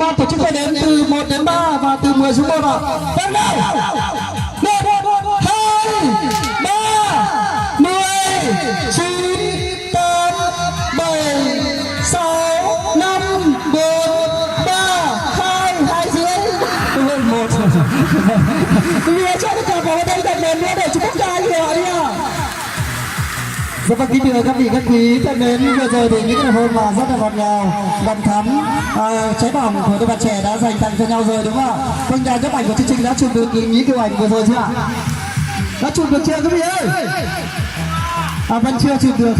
ban tổ chức phải đếm từ 1 đến 3 và từ 10 xuống 1 ạ. Vâng nào. 1, 2, 3, 10, 9, 8, 7, 6, 5, 4, 3, 2 dưới. 1. Quý vị cho tất cả vào đây thật mến nữa để chúc phúc cho anh rồi đi ạ. Rất là kính thưa các vị các quý thân mến, vừa rồi thì những cái hôm mà rất là ngọt ngào, đầm thắm, cháy bỏng của đôi bạn trẻ đã dành tặng cho nhau rồi đúng không ạ? Vâng, nhà nhiếp ảnh của chương trình đã chụp được những kiểu ảnh vừa rồi chưa ạ? Đã chụp được chưa quý vị ơi? Vẫn chưa chụp được.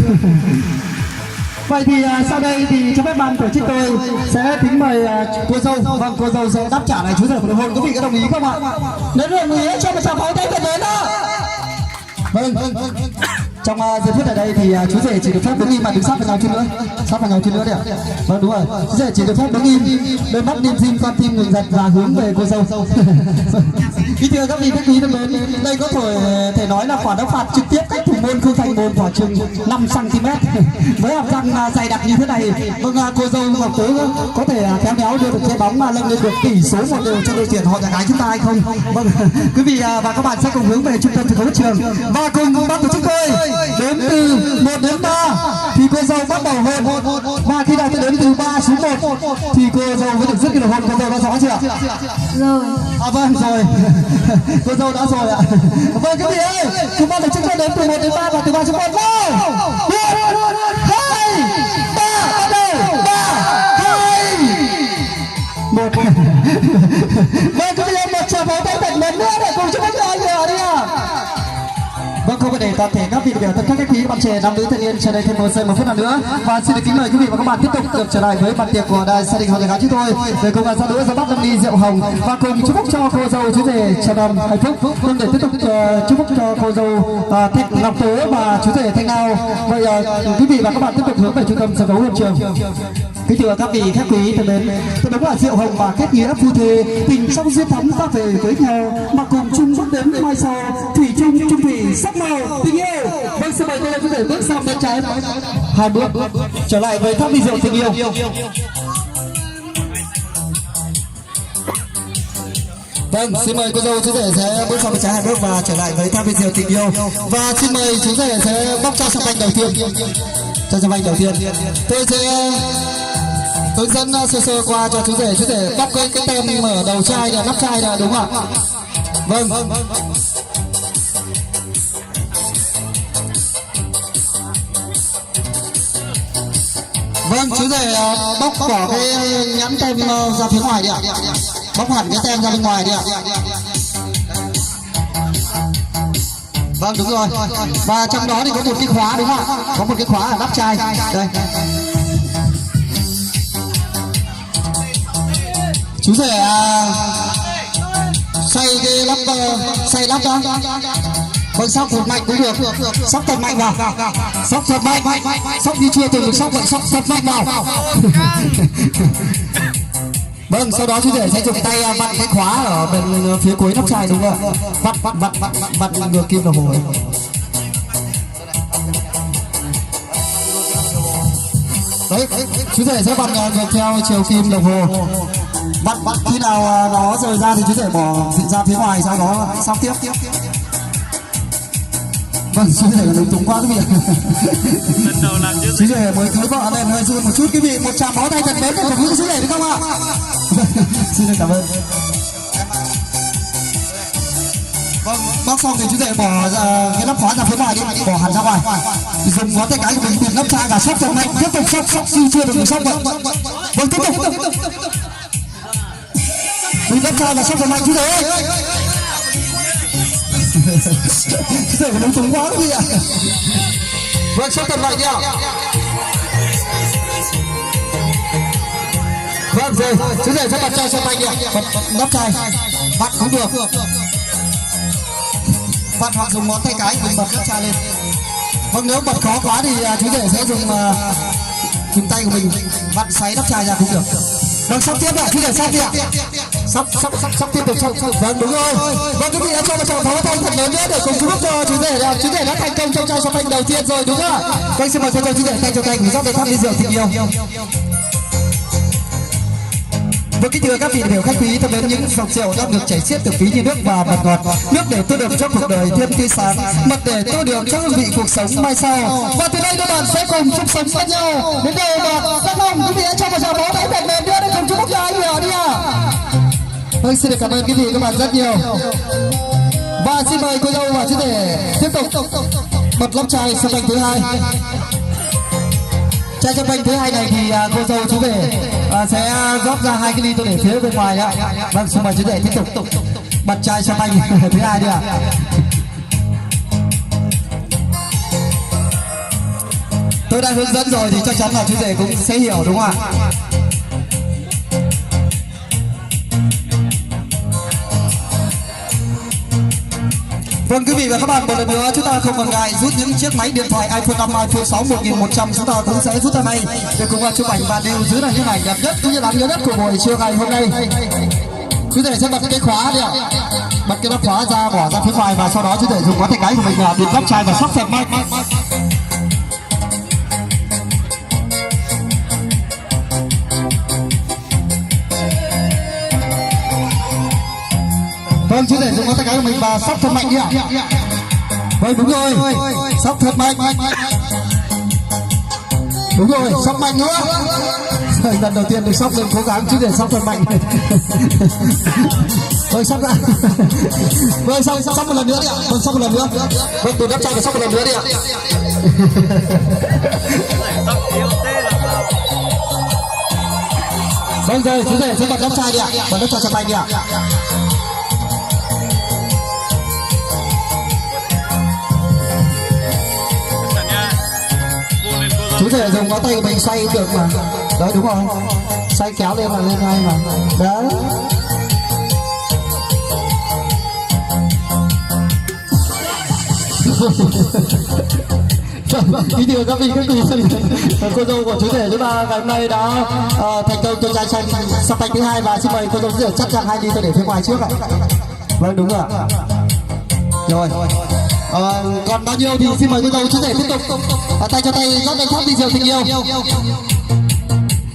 Vậy thì sau đây thì cho phép ban tổ chức tôi sẽ kính mời cô dâu. Vâng, cô dâu sẽ đáp trả lại chú rể của đôi hôn. Quý vị có đồng ý không ạ? Nếu đồng ý cho một tràng pháo tay thật lớn đó. Vâng. Trong giây phút ở đây thì chú rể chỉ được phép đứng im mà đứng sát vào nhau chút nữa, sát vào nhau chút nữa đấy ạ. Vâng đúng rồi, chú rể chỉ được phép đứng im, đôi mắt niêm dim, con tim ngừng giật và hướng về cô dâu. Kính thưa các vị các quý thân mến, đây có thể nói là quả đá phạt trực tiếp cách thủ môn khung thành môn khoảng chừng 5 cm với hàm răng dày đặc như thế này. Vâng, cô dâu Ngọc Tứ có thể khéo léo đưa được trái bóng mà nâng lên được tỷ số 1-0 cho đội tuyển họ nhà gái chúng ta hay không? Vâng, quý vị và các bạn sẽ cùng hướng về trung tâm thể thao trường và cùng ban tổ chức tôi đếm từ 1 đến 3 thì cô dâu bắt đầu hôn, và khi nào tôi đếm từ 3 xuống 1 thì cô dâu mới được dứt cái hôn. Cô dâu đã rõ chưa? Rồi. Vâng rồi. Cô dâu đã rồi ạ. Vâng quý vị ơi, chúng ta tổ chức đếm từ 1 đến 3 và từ 3 xuống 1. 1, 2, 3, bắt đầu. 3, 2, 1. Vâng quý vị ơi, một tràng pháo tay thật lớn nữa để cùng chúc mừng cho anh rồi đi ạ. Vâng, không phải để toàn thể các vị biểu tất các quý bạn trẻ nam nữ thanh niên chờ đây thêm một giây 1 phút nào nữa, và xin được kính mời quý vị và các bạn tiếp tục được trở lại với bàn tiệc của đài gia đình họ nhà gái chúng tôi để cùng giao lưu ra bắt lâm ly rượu hồng và cùng chúc phúc cho cô dâu chú rể chào đầm hạnh phúc. Vâng, để tiếp tục chúc phúc cho cô dâu Thanh Ngọc Tố và chú rể Thanh Ngao. Vậy quý vị và các bạn tiếp tục hướng về trung tâm sân khấu hiện trường. Kính thưa các vị khách quý thân mến, tôi đúng là rượu hồng và kết nghĩa phu thê, tình trong duyên thắm ta về với nhau mà cùng chung bước đến mai sau, thủy chung chung thủy sắc màu tình yêu. Vâng, xin mời tôi có thể bước sang bên trái 2 bước trở lại với tháp ly rượu tình yêu. Vâng, xin mời cô dâu chú rể sẽ bước sang bên trái 2 bước và trở lại với tháp ly rượu tình yêu, và xin mời chú rể sẽ bóc cho champagne đầu tiên. Cho champagne đầu tiên tôi sẽ hướng dẫn sơ qua cho chú rể bóc cái tem ở đầu chai là nắp chai là đúng không ạ? Vâng. Vâng, chú rể bóc bỏ cái nhãn tem ra phía ngoài đi ạ. Bóc hẳn cái tem ra bên ngoài đi ạ. Vâng đúng rồi. Và trong đó thì có một cái khóa đúng không ạ? Có một cái khóa ở nắp chai. Đây. Chú rể xoay cái lắp ra. Vâng, sóc thật mạnh cũng được. Sóc thật mạnh vào. Sóc thật mạnh. Sóc như chưa từng được sóc vậy, sóc thật mạnh vào. Vâng, sau đó chú rể sẽ dùng tay vặn cái khóa ở bên phía cuối nắp chai đúng không ạ? Vặn ngược kim đồng hồ. Đấy, chú rể sẽ vặn ngược theo chiều kim đồng hồ. Vặn khi nào nó rời ra thì chú rể bỏ ra phía ngoài, sau đó sóc tiếp. Vâng, chú rể lúng túng quá quý vị. Chú rể mới cưới vợ nên hơi run một chút quý vị. Một tràng pháo tay thật lớn để cổ vũ chú rể được không ạ? Xin được cảm ơn. Vâng, bóc xong thì chú rể bỏ cái nắp khóa ra phía ngoài đi, bỏ hẳn ra ngoài. Dùng ngón tay cái của mình tìm nắp chai và sóc thật mạnh, tiếp tục sóc như chưa được sóc vậy. Vâng, tiếp tục. Mình nắp chai và sóc thật mạnh chú rể ơi. Chú rể lúng túng quá quý vị ạ. Vâng, sóc thật mạnh đi ạ. Vâng rồi, chú rể sẽ bật chai cho tay đi ạ. Bật nắp chai, vặn cũng được. Vặn hoặc dùng ngón tay cái mình bật nắp chai lên. Vâng, nếu bật khó quá thì chú rể sẽ dùng tay của mình vặn xoáy nắp chai ra cũng được. Vâng, sóc tiếp ạ, chú rể sóc đi ạ. Sóc tiếp tục sóc. Vâng đúng rồi. Vâng, quý vị đã cho một tràng pháo tay thật lớn nữa để cùng chúc phúc cho chú rể. Chú rể đã thành công trong chai champagne đầu tiên rồi đúng không ạ? Vâng, xin mời chú rể tay cho tay cùng rót để thắp ly rượu tình yêu. Vâng, kính thưa các vị đại biểu khách quý thân mến, những dòng rượu đang được chảy xiết từ phí như nước và mật ngọt, nước để tô đường cho cuộc đời thêm tươi sáng, mật để tô đường cho hương vị cuộc sống mai sau. Và từ đây các bạn sẽ cùng chung sống với nhau đến đầu bạc Đắk Nông. Quý vị hãy cho một tràng pháo tay thật mềm nữa để cùng chúc phúc cho anh nhỏ đi ạ. Vâng, xin được cảm ơn quý vị các bạn rất nhiều. Và xin mời cô dâu và chú rể tiếp tục bật lốc chai sâm banh thứ hai. Chai sâm banh thứ hai này thì cô dâu chú rể sẽ rót ra 2 cái ly tôi để phía bên ngoài ạ. Vâng, xin mời chú rể tiếp tục bật chai sâm banh thứ hai đi ạ. Tôi đã hướng dẫn rồi thì chắc chắn là chú rể cũng sẽ hiểu đúng không ạ? Vâng, quý vị và các bạn, một lần nữa chúng ta không ngần ngại rút những chiếc máy điện thoại iPhone 5, iPhone 6 1100 chúng ta cũng sẽ rút ra ngay để cùng chụp ảnh và lưu giữ là những ảnh đẹp nhất cũng như đáng nhớ nhất của buổi trưa ngày hôm nay. Chú rể sẽ bật cái khóa đi ạ, bật cái nắp khóa ra, bỏ ra phía ngoài và sau đó chú rể dùng ngón tay cái của mình bịt nắp chai và sóc thật mạnh. Vâng, chú rể dùng ngón tay cái của mình và sóc thật mạnh đi ạ. Vâng, đúng rồi, sóc thật mạnh. Đúng rồi, sóc mạnh nữa. Lần đầu tiên được sóc nên cố gắng chú rể sóc thật mạnh. Vâng, sóc ra. Vâng, sóc một lần nữa đi ạ. Vâng, sóc một lần nữa. Vâng, từ nắp chai và sóc một lần nữa đi ạ. Vâng, rồi chú rể sẽ bật nắp chai đi ạ. Bật nắp chai thật mạnh đi ạ. Chú rể dùng ngón tay của mình xoay được mà. Đấy, đúng rồi, xoay kéo lên mà lên ngay mà. Đấy. Kính thưa các vị khách quý, cô dâu của chú rể chúng ta ngày hôm nay đã thành công trong chai sâm banh thứ hai và xin mời cô dâu chú rể chắc chắn 2 ly tôi để phía ngoài trước ạ. Vâng, đúng rồi ạ. Rồi. Còn bao nhiêu thì xin mời cô dâu chú rể tiếp tục tay cho tay rót lên thắp ly rượu tình yêu.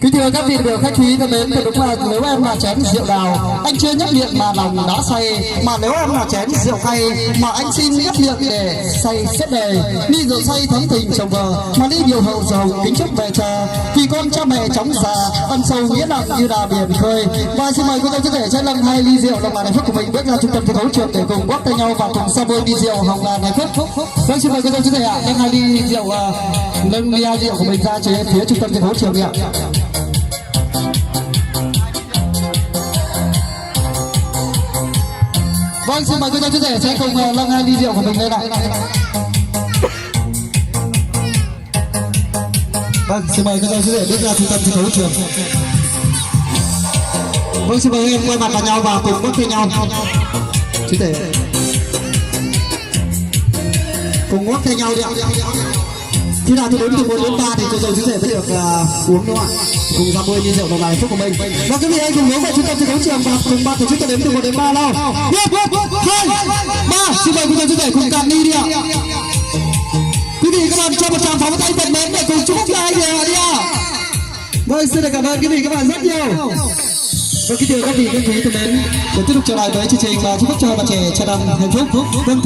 Kính thưa các vị đại biểu khách quý thân mến, đúng là nếu em là chén rượu đào anh chưa nhấp miệng mà lòng đã say, mà nếu em là chén rượu cay mà anh xin nhấp miệng để say xét đề, ly rượu say thấm tình chồng vợ mà ly điều hậu giàu kính chúc mẹ cha vì con cha mẹ chóng già ân sâu nghĩa nặng như là biển khơi. Và xin mời cô dâu chú rể sẽ nâng 2 ly rượu lòng ngàn hạnh phúc của mình bước ra trung tâm thi đấu trường để cùng quắc tay nhau và cùng sa bôi ly rượu hồng ngàn hạnh phúc. Vâng, xin mời cô dâu chú rể ạ, nâng 2 ly rượu nâng ly rượu của mình ra phía trung tâm thi đấu trường đi ạ. Vâng, xin mời cô dâu chú rể sẽ cùng nâng 2 ly rượu của mình lên ạ. Vâng, xin mời cô dâu chú rể bước ra trung tâm thi đấu trường. Vâng, xin mời em quay mặt vào nhau và cùng bước theo nhau. Chú rể cùng walk theo nhau đi ạ. Khi nào tôi đếm từ 1 đến 3 thì cô dâu chú rể mới được uống đúng không ạ? Cùng ra bôi ly rượu đầu này phúc của mình. Và quý vị hãy cùng hướng về trung tâm thi đấu trường và cùng ban tổ chức tôi đếm từ 1 đến 3 nào. 1, 2, 3. Xin mời cô dâu chú rể cùng cạn ly đi ạ. Quý vị các bạn cho một tràng pháo tay thật mến để cùng chúc phúc cho hai người đi ạ. Vâng, xin được cảm ơn quý vị các bạn rất nhiều. Và kính thưa các vị khách quý thân mến, để tiếp tục trở lại với chương trình và chúc phúc cho bạn trẻ Trà Đăng hạnh phúc. Vâng.